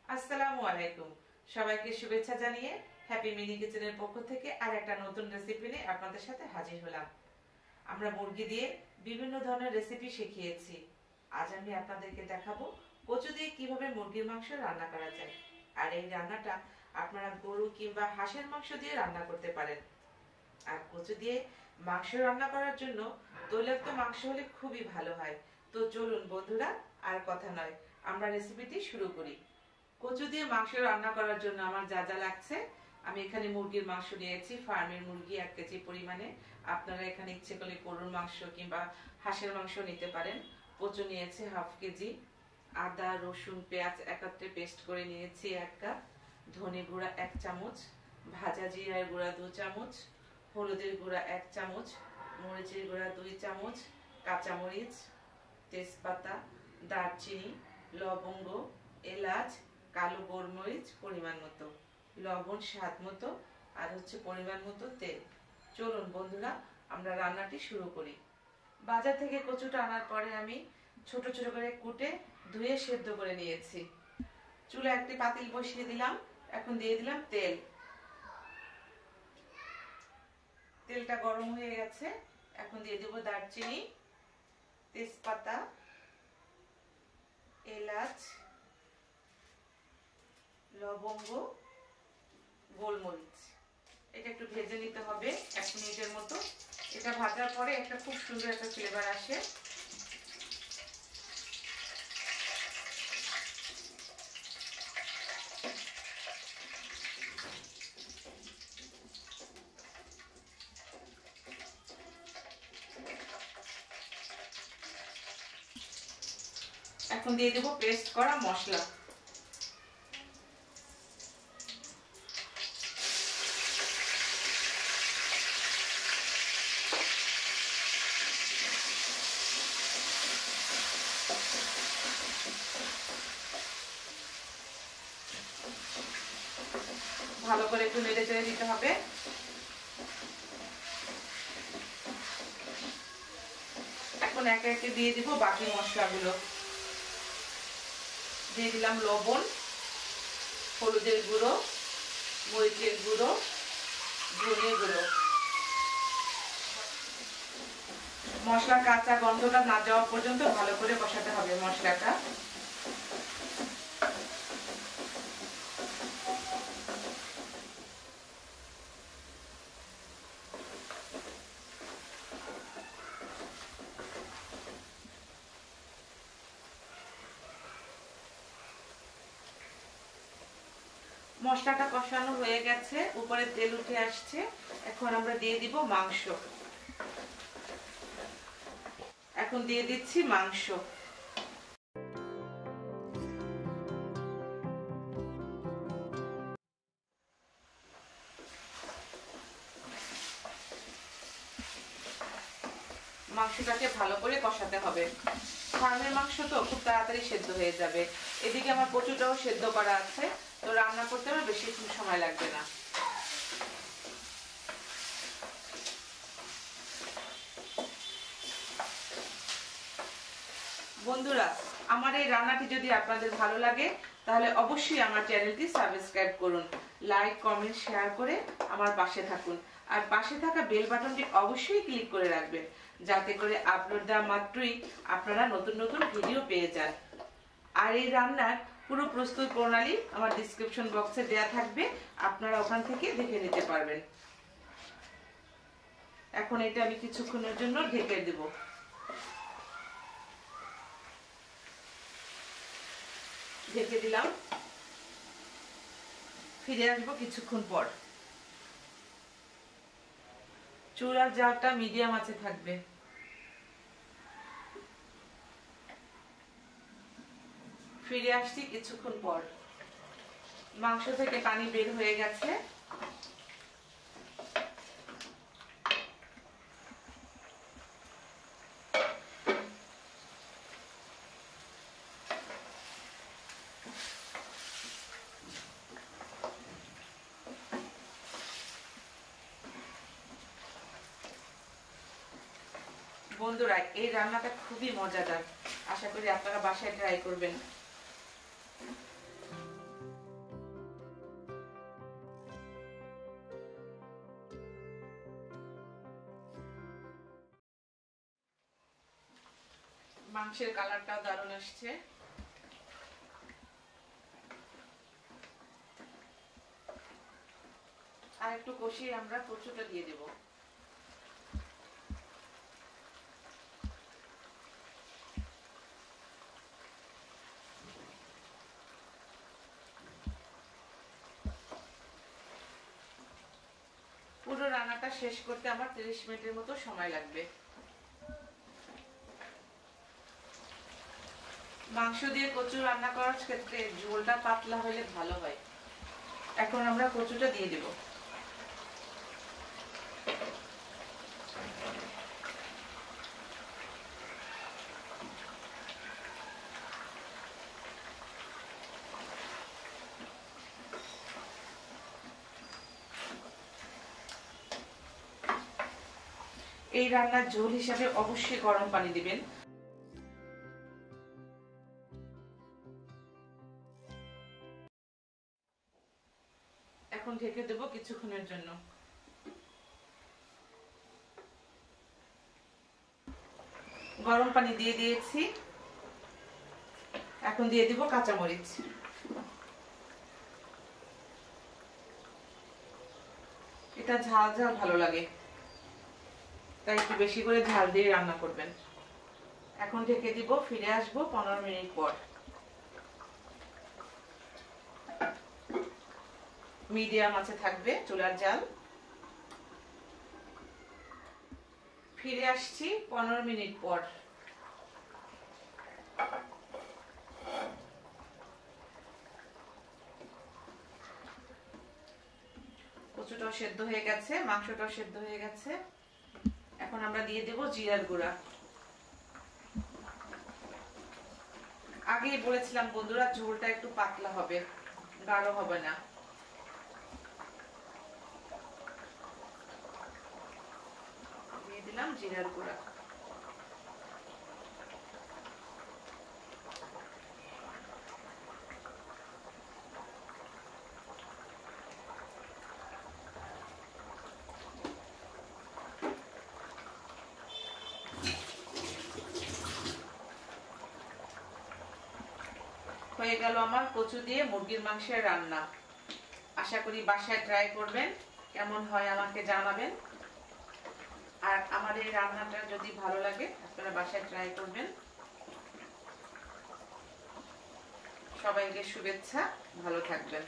আসসালামু আলাইকুম, সবাইকে শুভেচ্ছা জানিয়ে হ্যাপি মিনি কিচেনের পক্ষ থেকে আর একটা নতুন রেসিপি নিয়ে আপনাদের সাথে হাজির হলাম। আমরা মুরগি দিয়ে বিভিন্ন ধরনের রেসিপি শিখিয়েছি। আজ আমি আপনাদেরকে দেখাবো কচু দিয়ে কিভাবে মুরগির মাংস রান্না করা যায়। আর এই রান্নাটা আপনারা গরু কিংবা হাঁসের মাংস দিয়ে রান্না করতে পারেন। আর কচু দিয়ে মাংস রান্না করার জন্য তৈলাক্ত মাংস হলে খুবই ভালো হয়। তো চলুন বন্ধুরা, আর কথা নয়, আমরা রেসিপিটি শুরু করি। কচু দিয়ে মাংস রান্না করার জন্য আমার যা যা লাগছে, আমি এখানে মুরগির মাংস নিয়েছি, ফার্মের মুরগি 1 কেজি পরিমাণে। আপনারা এখানে ইচ্ছে করলে গরুর মাংস কিংবা হাঁসের মাংস নিতে পারেন। কচু নিয়েছি 1/2 কেজি, আদা রসুন পেঁয়াজ একত্রে পেস্ট করে নিয়েছি 1 কাপ, ধনে গুঁড়া 1 চামচ, ভাজা জিরার গুঁড়া 2 চামচ, হলুদের গুঁড়া 1 চামচ, মরিচের গুঁড়া 2 চামচ, কাঁচামরিচ, তেজপাতা, দারচিনি, লবঙ্গ, এলাচ, কালো গোলমরিচ পরিমাণ মতো, লবণ স্বাদ মতো, আর পরিমাণ মতো তেল। চলুন বন্ধুরা, আমরা রান্নাটি শুরু করি। বাজার থেকে কচুটা আনার পরে আমি ছোট ছোট করে কুটে ধুয়ে সেদ্ধ করে নিয়েছি। চুলা একটি পাতিল বসিয়ে দিলাম। এখন দিয়ে দিলাম তেল। তেলটা গরম হয়ে গেছে। এখন দিয়ে দেব দারচিনি, তেজপাতা, এলাচ, লবঙ্গ, গোলমরিচ। এটা একটু ভেজে নিতে হবে 1 মিনিটের মতো। এটা ভাজার পরে একটা খুব সুন্দর একটা ফ্লেভার আসে। এখন দিয়ে দেব পেস্ট করা মশলা। ভালো করে একটু নেড়ে চেড়ে দিতে হবে। এখন একে একে দিয়ে দিব বাকি মশলাগুলো। দিয়ে দিলাম লবণ, হলুদের গুঁড়ো, মরিচের গুঁড়ো, ধনে গুঁড়ো। মশলার কাঁচা গন্ধটা না যাওয়া পর্যন্ত ভালো করে কষাতে হবে মশলাটা। মশলাটা কষানো হয়ে গেছে, উপরে তেল উঠে আসছে। এখন আমরা দিয়ে দিব মাংস। এখন দিয়ে দিচ্ছি মাংস। মাংসটাকে ভালো করে কষাতে হবে। ফার্মের মাংস তো খুব তাড়াতাড়ি সেদ্ধ হয়ে যাবে। এদিকে আমার কচুটাও সেদ্ধ করা আছে, তো রান্না করতে আমার বেশিক্ষণ সময় লাগবে না। বন্ধুরা, আমার এই রান্নাটি যদি আপনাদের ভালো লাগে তাহলে অবশ্যই আমার চ্যানেলটি সাবস্ক্রাইব করুন, লাইক কমেন্ট শেয়ার করে আমার পাশে থাকুন। আর পাশে থাকা বেল বাটনটি অবশ্যই ক্লিক করে রাখবেন, যাতে করে আপলোড দেওয়া মাত্রই আপনারা নতুন নতুন ভিডিও পেয়ে যান। আর এই রান্নার পুরো প্রস্তুত প্রণালী আমার ডেসক্রিপশন বক্সে দেয়া থাকবে, আপনারা ওখান থেকে দেখে নিতে পারবেন। এখন এটা আমি কিছুক্ষণের জন্য ঢেকে দেব। ঢেকে দিলাম। ফিরে আসবো কিছুক্ষণ পর। চুলার জালটা মিডিয়াম আঁচে থাকবে। ফিরে আসছি কিছুক্ষণ পর। মাংস থেকে পানি বের হয়ে গেছে। বন্ধুরা, এই রান্নাটা খুবই মজাদার। আশা করি আপনারা বাসায় ট্রাই করবেন। মাংসের কালারটাও দারুণ আসছে। আর একটু কষিয়ে আমরা কচুটা দিয়ে দেব। পুরো রান্নাটা শেষ করতে আমার 30 মিনিটের মতো সময় লাগবে। মাংস দিয়ে কচু রান্না করার ক্ষেত্রে ঝোলটা পাতলা হলে ভালো হয়। এখন আমরা কচুটা দিয়ে দেব। এই রান্নার ঝোল হিসাবে অবশ্যই গরম পানি দিবেন। এখন ঢেকে দেব কিছুক্ষণের জন্য। গরম পানি দিয়ে দিয়েছি, এখন দিয়ে দিব কাঁচামরিচ। এটা ঝাল ঝাল ভালো লাগে, তাই একটু বেশি করে ঝাল দিয়ে রান্না করবেন। এখন ঢেকে দিব, ফিরে আসবো 15 মিনিট পর। মিডিয়াম আছে থাকবে চুলার জাল। ফিরে আসছি 15 মিনিট পর। কচুটাও সেদ্ধ হয়ে গেছে, মাংসটাও সেদ্ধ হয়ে গেছে। এখন আমরা দিয়ে দেব জিরার গুঁড়া। আগেই বলেছিলাম বন্ধুরা, ঝোলটা একটু পাতলা হবে, গাঢ় হবে না। দিয়ে দিলাম জিরার গুঁড়া। হয়ে গেল আমার কচু দিয়ে মুরগির মাংসের রান্না। আশা করি বাসায় ট্রাই করবেন, কেমন হয় আমাকে জানাবেন। আর আমার এই রান্নাটা যদি ভালো লাগে আপনারা বাসায় ট্রাই করবেন। সবাইকে শুভেচ্ছা, ভালো থাকবেন।